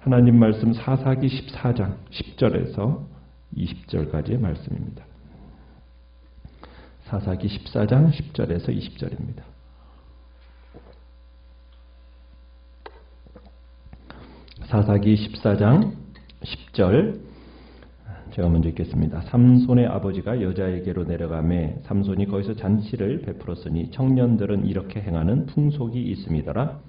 하나님 말씀 사사기 14장 10절에서 20절까지의 말씀입니다. 사사기 14장 10절에서 20절입니다. 사사기 14장 10절 제가 먼저 읽겠습니다. 삼손의 아버지가 여자에게로 내려가매 삼손이 거기서 잔치를 베풀었으니 청년들은 이렇게 행하는 풍속이 있음이더라.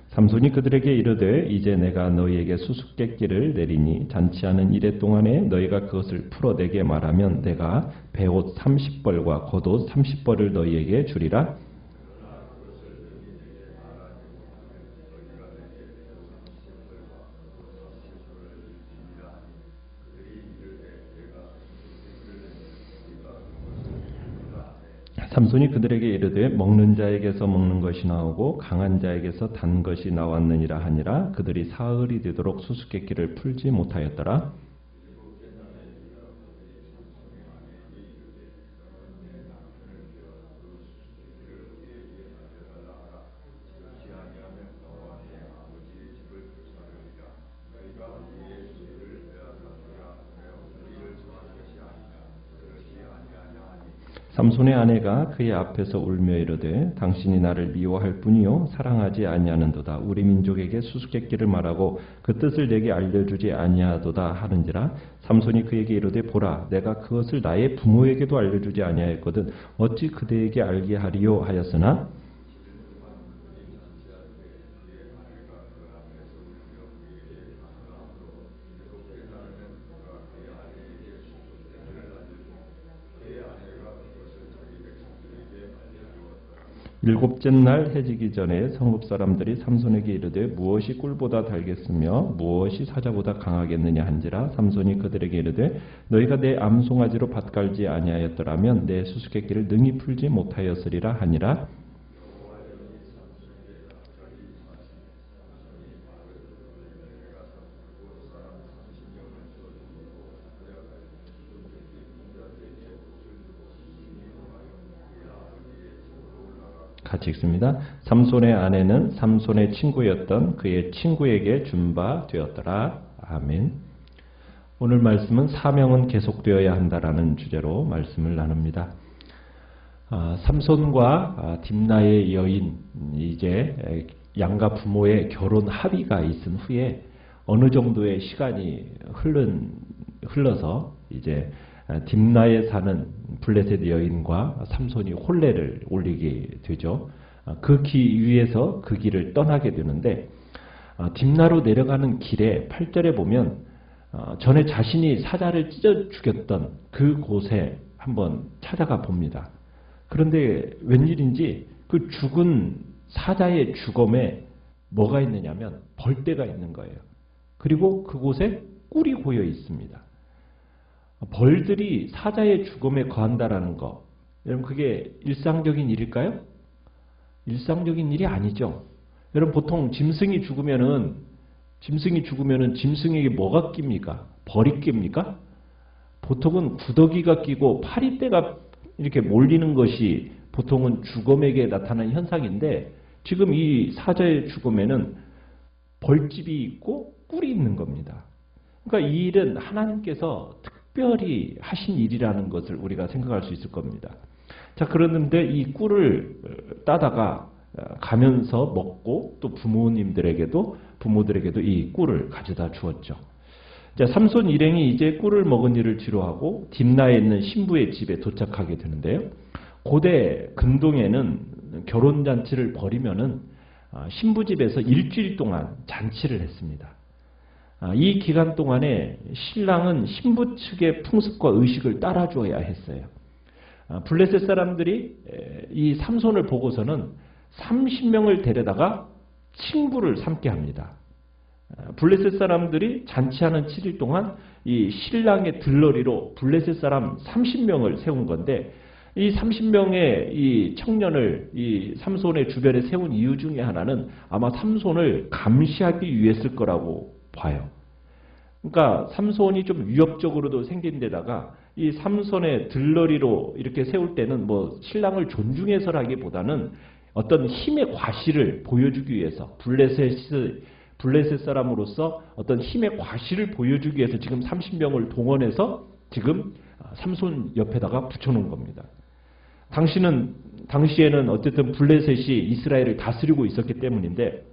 삼손이 그들에게 이르되 이제 내가 너희에게 수수께끼를 내리니 잔치하는 이래 동안에 너희가 그것을 풀어내게 말하면 내가 베옷 30벌과 겉옷 30벌을 너희에게 주리라. 삼손이 그들에게 이르되 먹는 자에게서 먹는 것이 나오고 강한 자에게서 단 것이 나왔느니라 하니라. 그들이 사흘이 되도록 수수께끼를 풀지 못하였더라. 삼손의 아내가 그의 앞에서 울며 이르되 당신이 나를 미워할 뿐이요 사랑하지 아니하는도다. 우리 민족에게 수수께끼를 말하고 그 뜻을 내게 알려주지 아니하도다 하는지라. 삼손이 그에게 이르되 보라 내가 그것을 나의 부모에게도 알려주지 아니하였거든 어찌 그대에게 알게 하리요 하였으나 일곱째 날 해지기 전에 성읍 사람들이 삼손에게 이르되 무엇이 꿀보다 달겠으며 무엇이 사자보다 강하겠느냐 한지라. 삼손이 그들에게 이르되 너희가 내 암송아지로 밭갈지 아니하였더라면 내 수수께끼를 능히 풀지 못하였으리라 하니라. 같이 읽습니다. 삼손의 아내는 삼손의 친구였던 그의 친구에게 준 바 되었더라. 아멘. 오늘 말씀은 사명은 계속되어야 한다라는 주제로 말씀을 나눕니다. 삼손과 딥나의 여인 이제 양가 부모의 결혼 합의가 있은 후에 어느 정도의 시간이 흘러서 이제 딥나에 사는 블레셋 여인과 삼손이 혼례를 올리게 되죠. 그 길 위에서 그 길을 떠나게 되는데 딥나로 내려가는 길에 8절에 보면 전에 자신이 사자를 찢어 죽였던 그 곳에 한번 찾아가 봅니다. 그런데 웬일인지 그 죽은 사자의 주검에 뭐가 있느냐면 벌떼가 있는 거예요. 그리고 그곳에 꿀이 고여 있습니다. 벌들이 사자의 죽음에 거한다라는 거, 여러분 그게 일상적인 일일까요? 일상적인 일이 아니죠. 여러분 보통 짐승이 죽으면은 짐승에게 뭐가 낍니까? 벌이 낍니까? 보통은 구더기가 끼고 파리떼가 이렇게 몰리는 것이 보통은 죽음에게 나타나는 현상인데 지금 이 사자의 죽음에는 벌집이 있고 꿀이 있는 겁니다. 그러니까 이 일은 하나님께서 특별히 하신 일이라는 것을 우리가 생각할 수 있을 겁니다. 자, 그러는데 이 꿀을 따다가 가면서 먹고 또 부모들에게도 이 꿀을 가져다 주었죠. 자, 삼손 일행이 이제 꿀을 먹은 일을 뒤로하고 딥나에 있는 신부의 집에 도착하게 되는데요. 고대 근동에는 결혼잔치를 벌이면은 신부 집에서 일주일 동안 잔치를 했습니다. 이 기간 동안에 신랑은 신부 측의 풍습과 의식을 따라줘야 했어요. 블레셋 사람들이 이 삼손을 보고서는 30명을 데려다가 친부를 삼게 합니다. 블레셋 사람들이 잔치하는 7일 동안 이 신랑의 들러리로 블레셋 사람 30명을 세운 건데 이 30명의 이 청년을 이 삼손의 주변에 세운 이유 중에 하나는 아마 삼손을 감시하기 위했을 거라고 봐요. 그러니까 삼손이 좀 위협적으로도 생긴 데다가 이 삼손의 들러리로 이렇게 세울 때는 뭐 신랑을 존중해서라기보다는 어떤 힘의 과실을 보여주기 위해서 블레셋 사람으로서 어떤 힘의 과실을 보여주기 위해서 지금 30명을 동원해서 지금 삼손 옆에다가 붙여놓은 겁니다. 당시에는 어쨌든 블레셋이 이스라엘을 다스리고 있었기 때문인데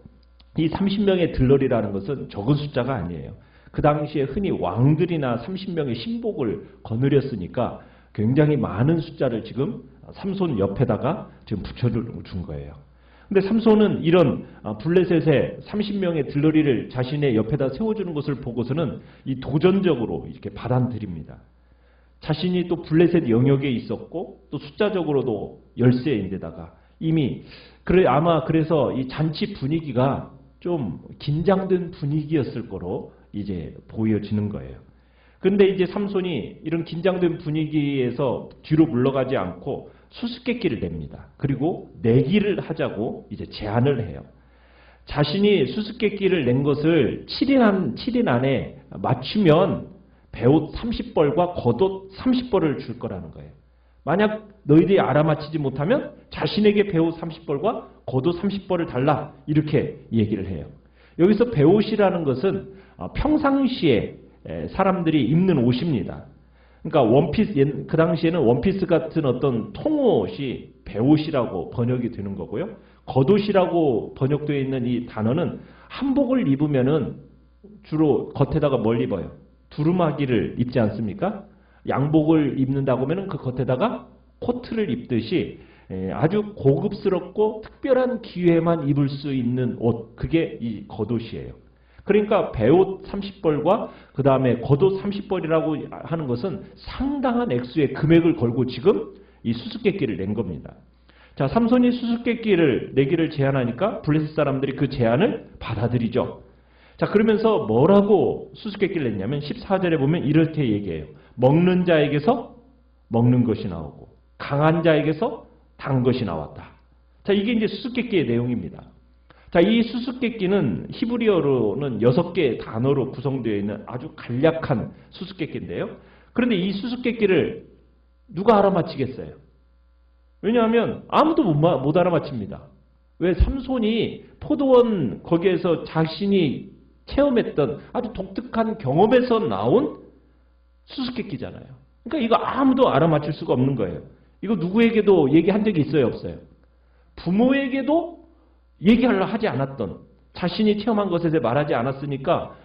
이 30명의 들러리라는 것은 적은 숫자가 아니에요. 그 당시에 흔히 왕들이나 30명의 신복을 거느렸으니까 굉장히 많은 숫자를 지금 삼손 옆에다가 지금 붙여준 거예요. 근데 삼손은 이런 블레셋의 30명의 들러리를 자신의 옆에다 세워주는 것을 보고서는 이 도전적으로 이렇게 받아들입니다. 자신이 또 블레셋 영역에 있었고 또 숫자적으로도 열세인데다가 이미 아마 그래서 이 잔치 분위기가 좀 긴장된 분위기였을 거로 이제 보여지는 거예요. 그런데 이제 삼손이 이런 긴장된 분위기에서 뒤로 물러가지 않고 수수께끼를 냅니다. 그리고 내기를 하자고 이제 제안을 해요. 자신이 수수께끼를 낸 것을 7인 안에 맞추면 배옷 30벌과 겉옷 30벌을 줄 거라는 거예요. 만약 너희들이 알아맞히지 못하면 자신에게 배옷 30벌과 겉옷 30벌을 달라 이렇게 얘기를 해요. 여기서 배옷이라는 것은 평상시에 사람들이 입는 옷입니다. 그러니까 원피스, 그 당시에는 원피스 같은 어떤 통옷이 배옷이라고 번역이 되는 거고요. 겉옷이라고 번역되어 있는 이 단어는 한복을 입으면은 주로 겉에다가 뭘 입어요? 두루마기를 입지 않습니까? 양복을 입는다고 하면은 그 겉에다가 코트를 입듯이 아주 고급스럽고 특별한 기회에만 입을 수 있는 옷, 그게 이 겉옷이에요. 그러니까 배옷 30벌과 그 다음에 겉옷 30벌이라고 하는 것은 상당한 액수의 금액을 걸고 지금 이 수수께끼를 낸 겁니다. 자, 삼손이 수수께끼를 내기를 제안하니까 블레셋 사람들이 그 제안을 받아들이죠. 자, 그러면서 뭐라고 수수께끼를 냈냐면 14절에 보면 이렇게 얘기해요. 먹는 자에게서 먹는 것이 나오고 강한 자에게서 단 것이 나왔다. 자, 이게 이제 수수께끼의 내용입니다. 자, 이 수수께끼는 히브리어로는 6개의 단어로 구성되어 있는 아주 간략한 수수께끼인데요. 그런데 이 수수께끼를 누가 알아맞히겠어요? 왜냐하면 아무도 못 알아맞힙니다. 왜? 삼손이 포도원 거기에서 자신이 체험했던 아주 독특한 경험에서 나온 수수께끼잖아요. 그러니까 이거 아무도 알아맞힐 수가 없는 거예요. 이거 누구에게도 얘기한 적이 있어요? 없어요? 부모에게도 얘기하려 하지 않았던, 자신이 체험한 것에 대해 말하지 않았으니까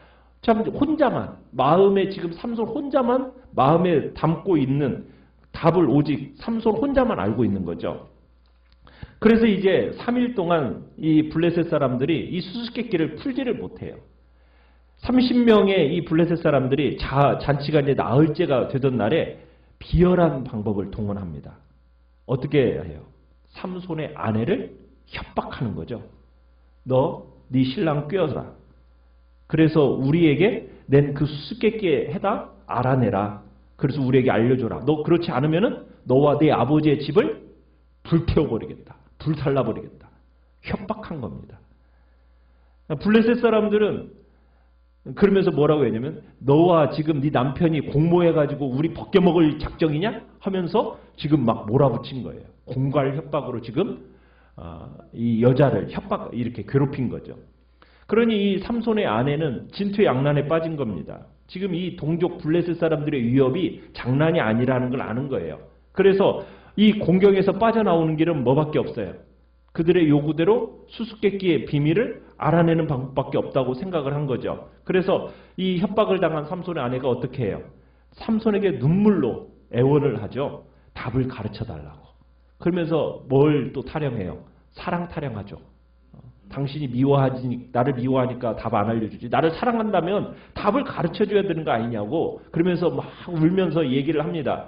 참 혼자만, 마음에 지금 삼손 혼자만 마음에 담고 있는 답을 오직 삼손 혼자만 알고 있는 거죠. 그래서 이제 3일 동안 이 블레셋 사람들이 이 수수께끼를 풀지를 못해요. 30명의 이 블레셋 사람들이 잔치가 이제 나흘째가 되던 날에 비열한 방법을 동원합니다. 어떻게 해요? 삼손의 아내를 협박하는 거죠. 너, 네 신랑 꿰어라. 그래서 우리에게 낸 그 수수께끼의 해답 알아내라. 그래서 우리에게 알려줘라. 너 그렇지 않으면은 너와 네 아버지의 집을 불태워버리겠다. 불살라버리겠다. 협박한 겁니다. 블레셋 사람들은 그러면서 뭐라고 했냐면 너와 지금 네 남편이 공모해가지고 우리 벗겨먹을 작정이냐? 하면서 지금 막 몰아붙인 거예요. 공갈 협박으로 지금 이 여자를 이렇게 괴롭힌 거죠. 그러니 이 삼손의 아내는 진퇴양난에 빠진 겁니다. 지금 이 동족 블레셋 사람들의 위협이 장난이 아니라는 걸 아는 거예요. 그래서 이 공경에서 빠져나오는 길은 뭐밖에 없어요. 그들의 요구대로 수수께끼의 비밀을 알아내는 방법밖에 없다고 생각을 한 거죠. 그래서 이 협박을 당한 삼손의 아내가 어떻게 해요? 삼손에게 눈물로 애원을 하죠. 답을 가르쳐달라고. 그러면서 뭘 또 타령해요? 사랑 타령하죠. 당신이 나를 미워하니까 답 안 알려주지. 나를 사랑한다면 답을 가르쳐줘야 되는 거 아니냐고. 그러면서 막 울면서 얘기를 합니다.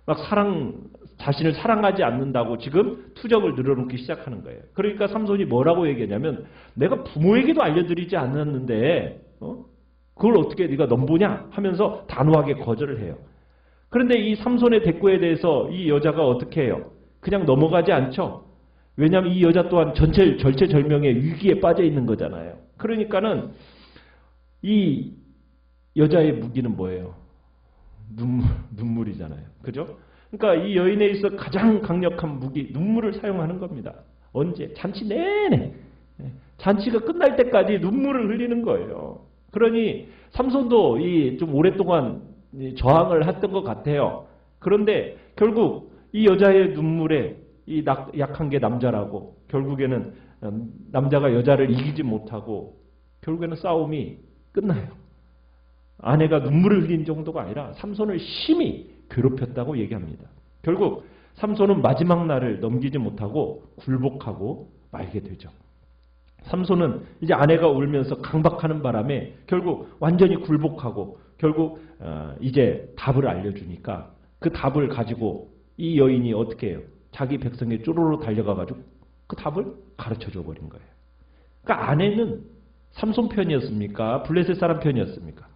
막 자신을 사랑하지 않는다고 지금 투정을 늘어놓기 시작하는 거예요. 그러니까 삼손이 뭐라고 얘기하냐면 내가 부모에게도 알려드리지 않았는데 그걸 어떻게 네가 넘보냐 하면서 단호하게 거절을 해요. 그런데 이 삼손의 대꾸에 대해서 이 여자가 어떻게 해요? 그냥 넘어가지 않죠. 왜냐하면 이 여자 또한 절체절명의 위기에 빠져 있는 거잖아요. 그러니까는 이 여자의 무기는 뭐예요? 눈물이잖아요. 그죠? 그러니까 이 여인에 있어 가장 강력한 무기, 눈물을 사용하는 겁니다. 언제? 잔치 내내. 잔치가 끝날 때까지 눈물을 흘리는 거예요. 그러니 삼손도 좀 오랫동안 저항을 했던 것 같아요. 그런데 결국 이 여자의 눈물에 이 약한 게 남자라고 결국에는 남자가 여자를 이기지 못하고 결국에는 싸움이 끝나요. 아내가 눈물을 흘린 정도가 아니라 삼손을 심히 괴롭혔다고 얘기합니다. 결국 삼손은 마지막 날을 넘기지 못하고 굴복하고 말게 되죠. 삼손은 이제 아내가 울면서 강박하는 바람에 결국 완전히 굴복하고 결국 이제 답을 알려주니까 그 답을 가지고 이 여인이 어떻게 해요? 자기 백성에 쪼로로 달려가가지고 그 답을 가르쳐줘 버린 거예요. 그러니까 아내는 삼손 편이었습니까? 블레셋 사람 편이었습니까?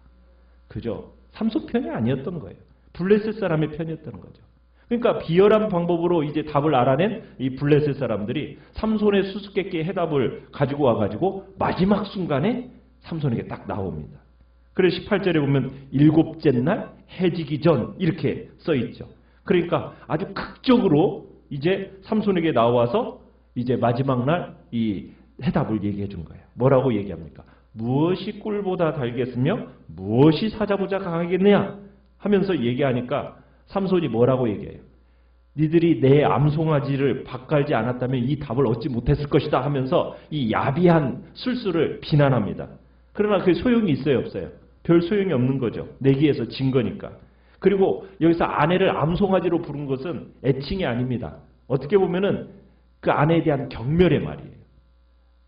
그죠? 삼손 편이 아니었던 거예요. 블레셋 사람의 편이었던 거죠. 그러니까 비열한 방법으로 이제 답을 알아낸 이 블레셋 사람들이 삼손의 수수께끼의 해답을 가지고 와가지고 마지막 순간에 삼손에게 딱 나옵니다. 그래서 18절에 보면 일곱째 날 해지기 전 이렇게 써있죠. 그러니까 아주 극적으로 이제 삼손에게 나와서 이제 마지막 날 이 해답을 얘기해 준 거예요. 뭐라고 얘기합니까? 무엇이 꿀보다 달겠으며 무엇이 사자보다 강하겠느냐 하면서 얘기하니까 삼손이 뭐라고 얘기해요? 니들이 내 암송아지를 밭갈지 않았다면 이 답을 얻지 못했을 것이다 하면서 이 야비한 술수를 비난합니다. 그러나 그게 소용이 있어요, 없어요? 별 소용이 없는 거죠. 내기에서 진 거니까. 그리고 여기서 아내를 암송아지로 부른 것은 애칭이 아닙니다. 어떻게 보면은 그 아내에 대한 경멸의 말이에요.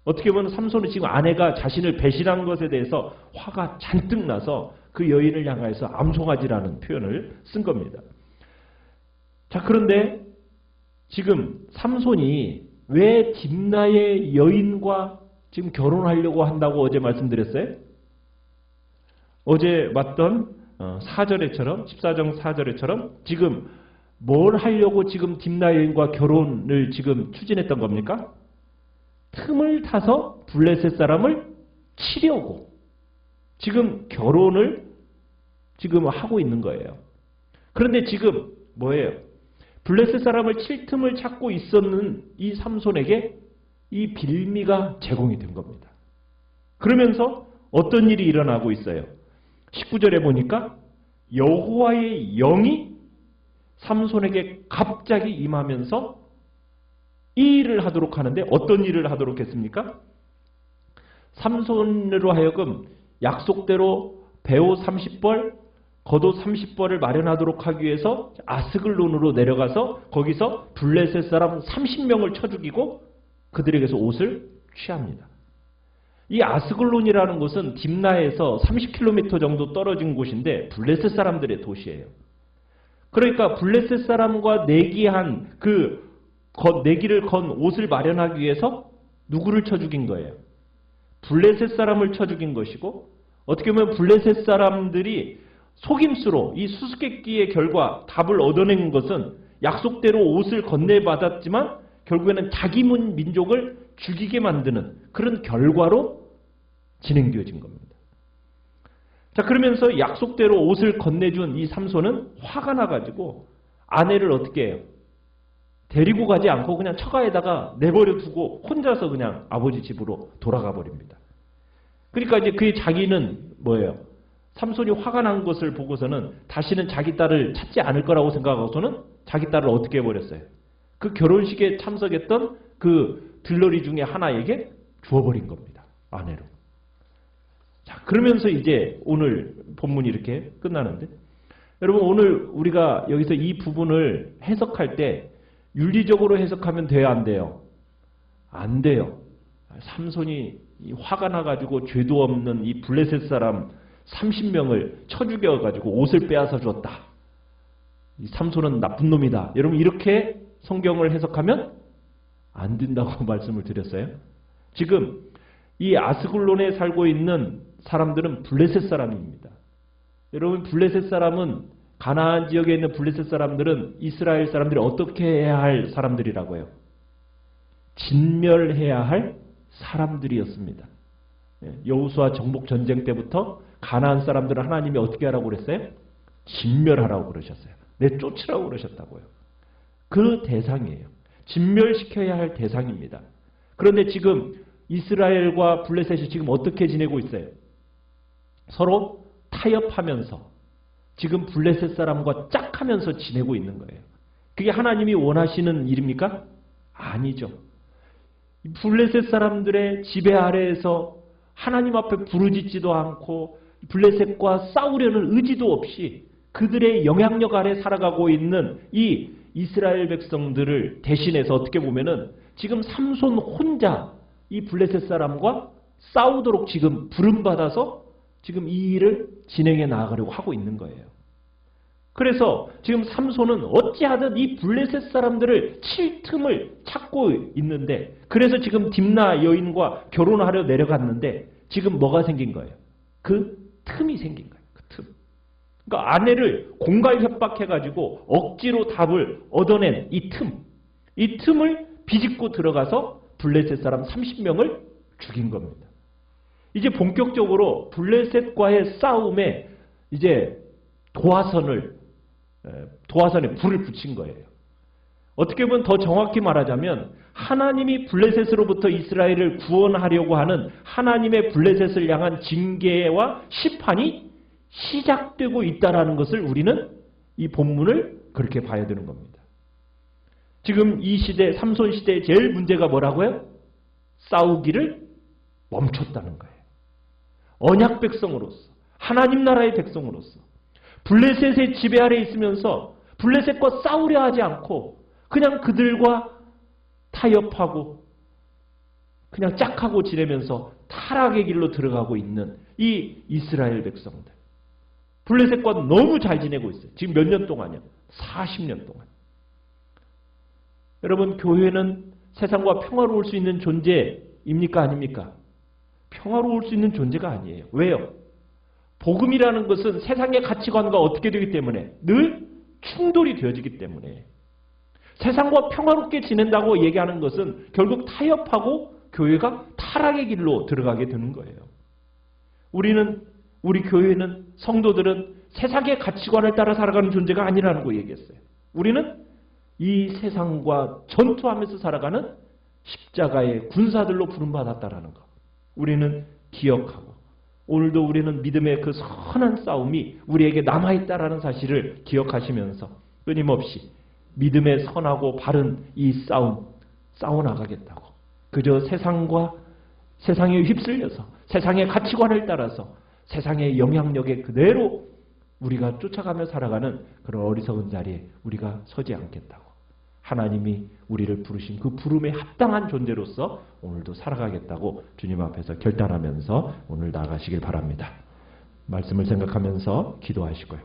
어떻게 보면 삼손은 지금 아내가 자신을 배신한 것에 대해서 화가 잔뜩 나서 그 여인을 향해서 암송아지라는 표현을 쓴 겁니다. 자, 그런데 지금 삼손이 왜 딥나의 여인과 지금 결혼하려고 한다고 어제 말씀드렸어요? 어제 봤던 4절에처럼 14장 4절에처럼 지금 뭘 하려고 지금 딥나 여인과 결혼을 지금 추진했던 겁니까? 틈을 타서 블레셋 사람을 치려고 지금 결혼을 지금 하고 있는 거예요. 그런데 지금 뭐예요? 블레셋 사람을 칠 틈을 찾고 있었는 이 삼손에게 이 빌미가 제공이 된 겁니다. 그러면서 어떤 일이 일어나고 있어요? 19절에 보니까 여호와의 영이 삼손에게 갑자기 임하면서 이 일을 하도록 하는데 어떤 일을 하도록 했습니까? 삼손으로 하여금 약속대로 배옷 30벌, 겉옷 30벌을 마련하도록 하기 위해서 아스글론으로 내려가서 거기서 블레셋 사람 30명을 쳐 죽이고 그들에게서 옷을 취합니다. 이 아스글론이라는 곳은 딥나에서 30km 정도 떨어진 곳인데 블레셋 사람들의 도시예요. 그러니까 블레셋 사람과 내기한 내기를 건 옷을 마련하기 위해서 누구를 쳐 죽인 거예요? 블레셋 사람을 쳐 죽인 것이고 어떻게 보면 블레셋 사람들이 속임수로 이 수수께끼의 결과 답을 얻어낸 것은 약속대로 옷을 건네받았지만 결국에는 자기 민족을 죽이게 만드는 그런 결과로 진행되어진 겁니다. 자, 그러면서 약속대로 옷을 건네준 이 삼손은 화가 나가지고 아내를 어떻게 해요? 데리고 가지 않고 그냥 처가에다가 내버려 두고 혼자서 그냥 아버지 집으로 돌아가 버립니다. 그러니까 이제 그의 자기는 뭐예요? 삼손이 화가 난 것을 보고서는 다시는 자기 딸을 찾지 않을 거라고 생각하고서는 자기 딸을 어떻게 해버렸어요? 그 결혼식에 참석했던 그 들러리 중에 하나에게 주어버린 겁니다. 아내로. 자, 그러면서 이제 오늘 본문이 이렇게 끝나는데 여러분 오늘 우리가 여기서 이 부분을 해석할 때 윤리적으로 해석하면 돼요, 안 돼요? 안 돼요. 삼손이 화가 나가지고 죄도 없는 이 블레셋 사람 30명을 쳐 죽여가지고 옷을 빼앗아 주었다. 이 삼손은 나쁜 놈이다. 여러분 이렇게 성경을 해석하면 안 된다고 말씀을 드렸어요. 지금 이 아스글론에 살고 있는 사람들은 블레셋 사람입니다. 여러분 블레셋 사람은 가나안 지역에 있는 블레셋 사람들은 이스라엘 사람들이 어떻게 해야 할 사람들이라고요? 진멸해야 할 사람들이었습니다. 여호수아 정복 전쟁 때부터 가나안 사람들은 하나님이 어떻게 하라고 그랬어요? 진멸하라고 그러셨어요. 내쫓으라고 그러셨다고요. 그 대상이에요. 진멸시켜야 할 대상입니다. 그런데 지금 이스라엘과 블레셋이 지금 어떻게 지내고 있어요? 서로 타협하면서 지금 블레셋 사람과 짝하면서 지내고 있는 거예요. 그게 하나님이 원하시는 일입니까? 아니죠. 블레셋 사람들의 지배 아래에서 하나님 앞에 부르짖지도 않고 블레셋과 싸우려는 의지도 없이 그들의 영향력 아래 살아가고 있는 이 이스라엘 백성들을 대신해서 어떻게 보면은 지금 삼손 혼자 이 블레셋 사람과 싸우도록 지금 부름받아서 지금 이 일을 진행해 나가려고 하고 있는 거예요. 그래서 지금 삼손은 어찌하든 이 블레셋 사람들을 칠 틈을 찾고 있는데, 그래서 지금 딥나 여인과 결혼하려 내려갔는데 지금 뭐가 생긴 거예요? 그 틈이 생긴 거예요. 그 틈. 그러니까 아내를 공갈 협박해가지고 억지로 답을 얻어낸 이 틈. 이 틈을 비집고 들어가서 블레셋 사람 30명을 죽인 겁니다. 이제 본격적으로 블레셋과의 싸움에 이제 도화선에 불을 붙인 거예요. 어떻게 보면 더 정확히 말하자면 하나님이 블레셋으로부터 이스라엘을 구원하려고 하는 하나님의 블레셋을 향한 징계와 심판이 시작되고 있다는 것을 우리는 이 본문을 그렇게 봐야 되는 겁니다. 지금 이 시대, 삼손 시대의 제일 문제가 뭐라고요? 싸우기를 멈췄다는 거예요. 언약 백성으로서, 하나님 나라의 백성으로서 블레셋의 지배 아래 있으면서 블레셋과 싸우려 하지 않고 그냥 그들과 타협하고 그냥 짝하고 지내면서 타락의 길로 들어가고 있는 이 이스라엘 백성들. 블레셋과 너무 잘 지내고 있어요. 지금 몇 년 동안이요? 40년 동안. 여러분, 교회는 세상과 평화로울 수 있는 존재입니까? 아닙니까? 평화로울 수 있는 존재가 아니에요. 왜요? 복음이라는 것은 세상의 가치관과 어떻게 되기 때문에 늘 충돌이 되어지기 때문에 세상과 평화롭게 지낸다고 얘기하는 것은 결국 타협하고 교회가 타락의 길로 들어가게 되는 거예요. 우리 교회는 성도들은 세상의 가치관을 따라 살아가는 존재가 아니라는 거 얘기했어요. 우리는 이 세상과 전투하면서 살아가는 십자가의 군사들로 부름받았다라는 거. 우리는 기억하고 오늘도 우리는 믿음의 그 선한 싸움이 우리에게 남아있다라는 사실을 기억하시면서 끊임없이 믿음의 선하고 바른 이 싸워나가겠다고. 그저 세상에 휩쓸려서 세상의 가치관을 따라서 세상의 영향력에 그대로 우리가 쫓아가며 살아가는 그런 어리석은 자리에 우리가 서지 않겠다고. 하나님이 우리를 부르신 그 부름에 합당한 존재로서 오늘도 살아가겠다고 주님 앞에서 결단하면서 오늘 나아가시길 바랍니다. 말씀을 생각하면서 기도하시고요.